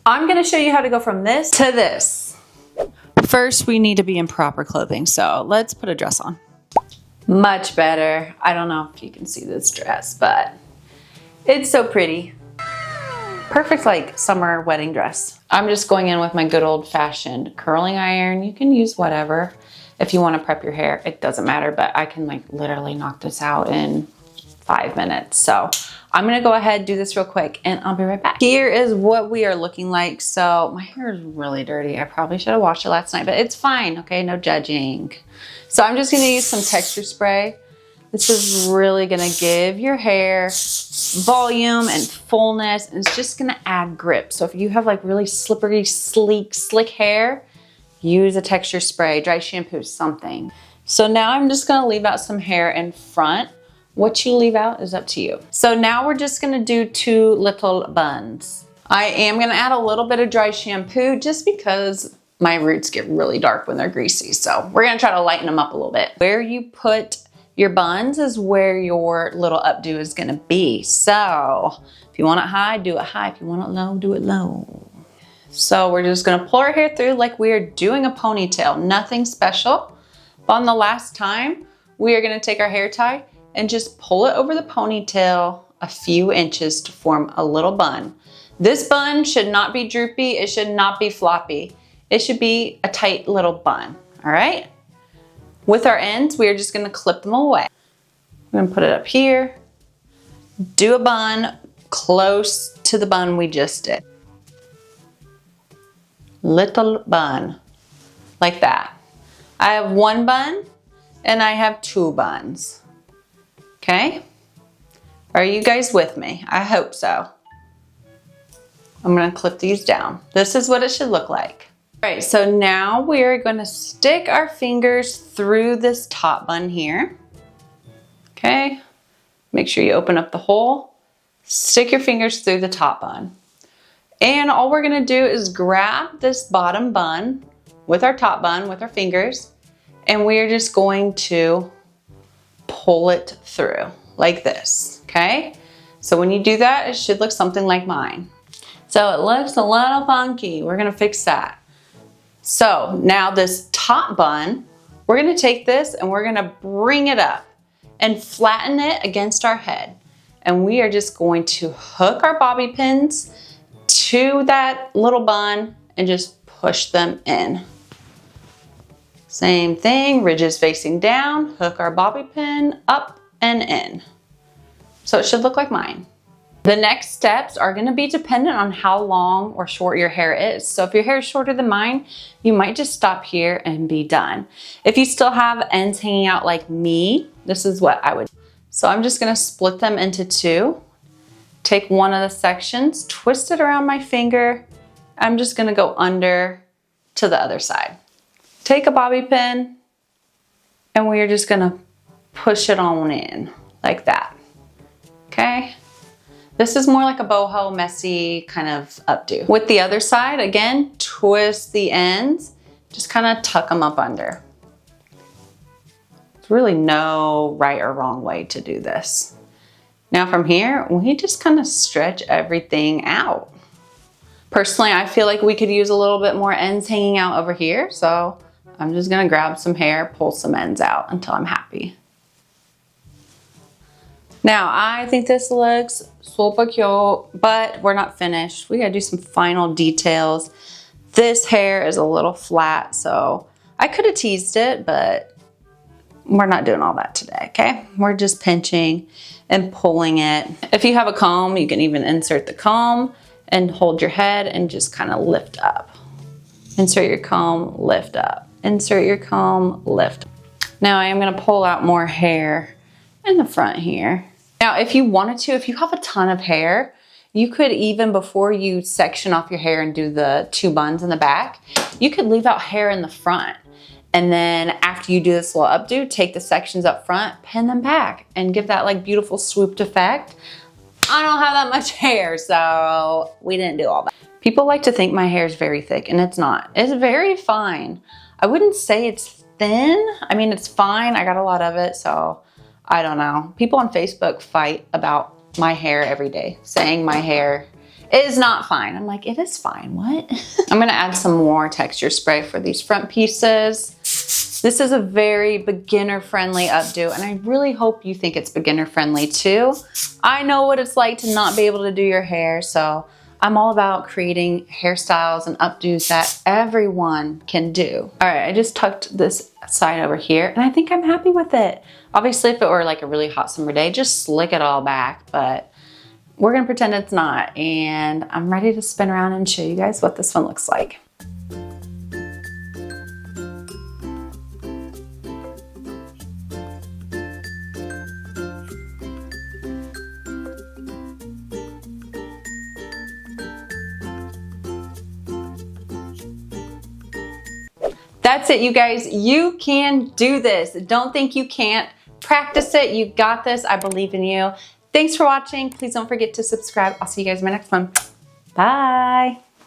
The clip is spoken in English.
I'm gonna show you how to go from this to this. First, we need to be in proper clothing, so let's put a dress on. Much better. I don't know if you can see this dress, but it's so pretty. Perfect like summer wedding dress. I'm just going in with my good old fashioned curling iron. You can use whatever. If you want to prep your hair, it doesn't matter, but I can like literally knock this out in 5 minutes. So I'm gonna go ahead, do this real quick, and I'll be right back. Here is what we are looking like. So my hair is really dirty. I probably should have washed it last night, but it's fine, okay? No judging. So I'm just gonna use some texture spray. This is really gonna give your hair volume and fullness, and it's just gonna add grip. So if you have like really slippery, sleek, slick hair, use a texture spray, dry shampoo, something. So now I'm just gonna leave out some hair in front. What you leave out is up to you. So now we're just gonna do 2 little buns. I am gonna add a little bit of dry shampoo just because my roots get really dark when they're greasy. So we're gonna try to lighten them up a little bit. Where you put your buns is where your little updo is gonna be. So if you want it high, do it high. If you want it low, do it low. So we're just gonna pull our hair through like we are doing a ponytail, nothing special. But on the last time, we are gonna take our hair tie and just pull it over the ponytail a few inches to form a little bun. This bun should not be droopy, it should not be floppy. It should be a tight little bun, all right? With our ends, we are just gonna clip them away. I'm gonna put it up here, do a bun close to the bun we just did. Little bun, like that. I have 1 bun and I have 2 buns. Okay, are you guys with me? I hope so. I'm gonna clip these down. This is what it should look like. All right, so now we're gonna stick our fingers through this top bun here. Okay, make sure you open up the hole. Stick your fingers through the top bun. And all we're gonna do is grab this bottom bun with our top bun, with our fingers, and we're just going to pull it through like this, okay? So when you do that, it should look something like mine. So it looks a little funky. We're gonna fix that. So now this top bun, we're gonna take this and we're gonna bring it up and flatten it against our head. And we are just going to hook our bobby pins to that little bun and just push them in. Same thing, ridges facing down, hook our bobby pin up and in. So it should look like mine. The next steps are gonna be dependent on how long or short your hair is. So if your hair is shorter than mine, you might just stop here and be done. If you still have ends hanging out like me, this is what I would do. So I'm just gonna split them into 2. Take one of the sections, twist it around my finger. I'm just gonna go under to the other side. Take a bobby pin and we're just gonna push it on in like that, okay? This is more like a boho, messy kind of updo. With the other side, again, twist the ends, just kind of tuck them up under. There's really no right or wrong way to do this. Now from here, we just kind of stretch everything out. Personally, I feel like we could use a little bit more ends hanging out over here, so I'm just gonna grab some hair, pull some ends out until I'm happy. Now, I think this looks super cute, but we're not finished. We gotta do some final details. This hair is a little flat, so I could have teased it, but we're not doing all that today, okay? We're just pinching and pulling it. If you have a comb, you can even insert the comb and hold your head and just kind of lift up. Insert your comb, lift up. Insert your comb, lift. Now I am gonna pull out more hair in the front here. Now, if you wanted to, if you have a ton of hair, you could even, before you section off your hair and do the 2 buns in the back, you could leave out hair in the front. And then after you do this little updo, take the sections up front, pin them back, and give that like beautiful swooped effect. I don't have that much hair, so we didn't do all that. People like to think my hair is very thick, and it's not. It's very fine. I wouldn't say it's thin. I mean, it's fine. I got a lot of it, so I don't know. People on Facebook fight about my hair every day, saying my hair It is not fine. I'm like, it is fine, what? I'm gonna add some more texture spray for these front pieces. This is a very beginner-friendly updo, and I really hope you think it's beginner-friendly too. I know what it's like to not be able to do your hair, so I'm all about creating hairstyles and updos that everyone can do. All right, I just tucked this side over here, and I think I'm happy with it. Obviously, if it were like a really hot summer day, just slick it all back, but we're gonna pretend it's not, and I'm ready to spin around and show you guys what this one looks like. That's it, you guys. You can do this. Don't think you can't. Practice it. You got this. I believe in you. Thanks for watching. Please don't forget to subscribe. I'll see you guys in my next one. Bye.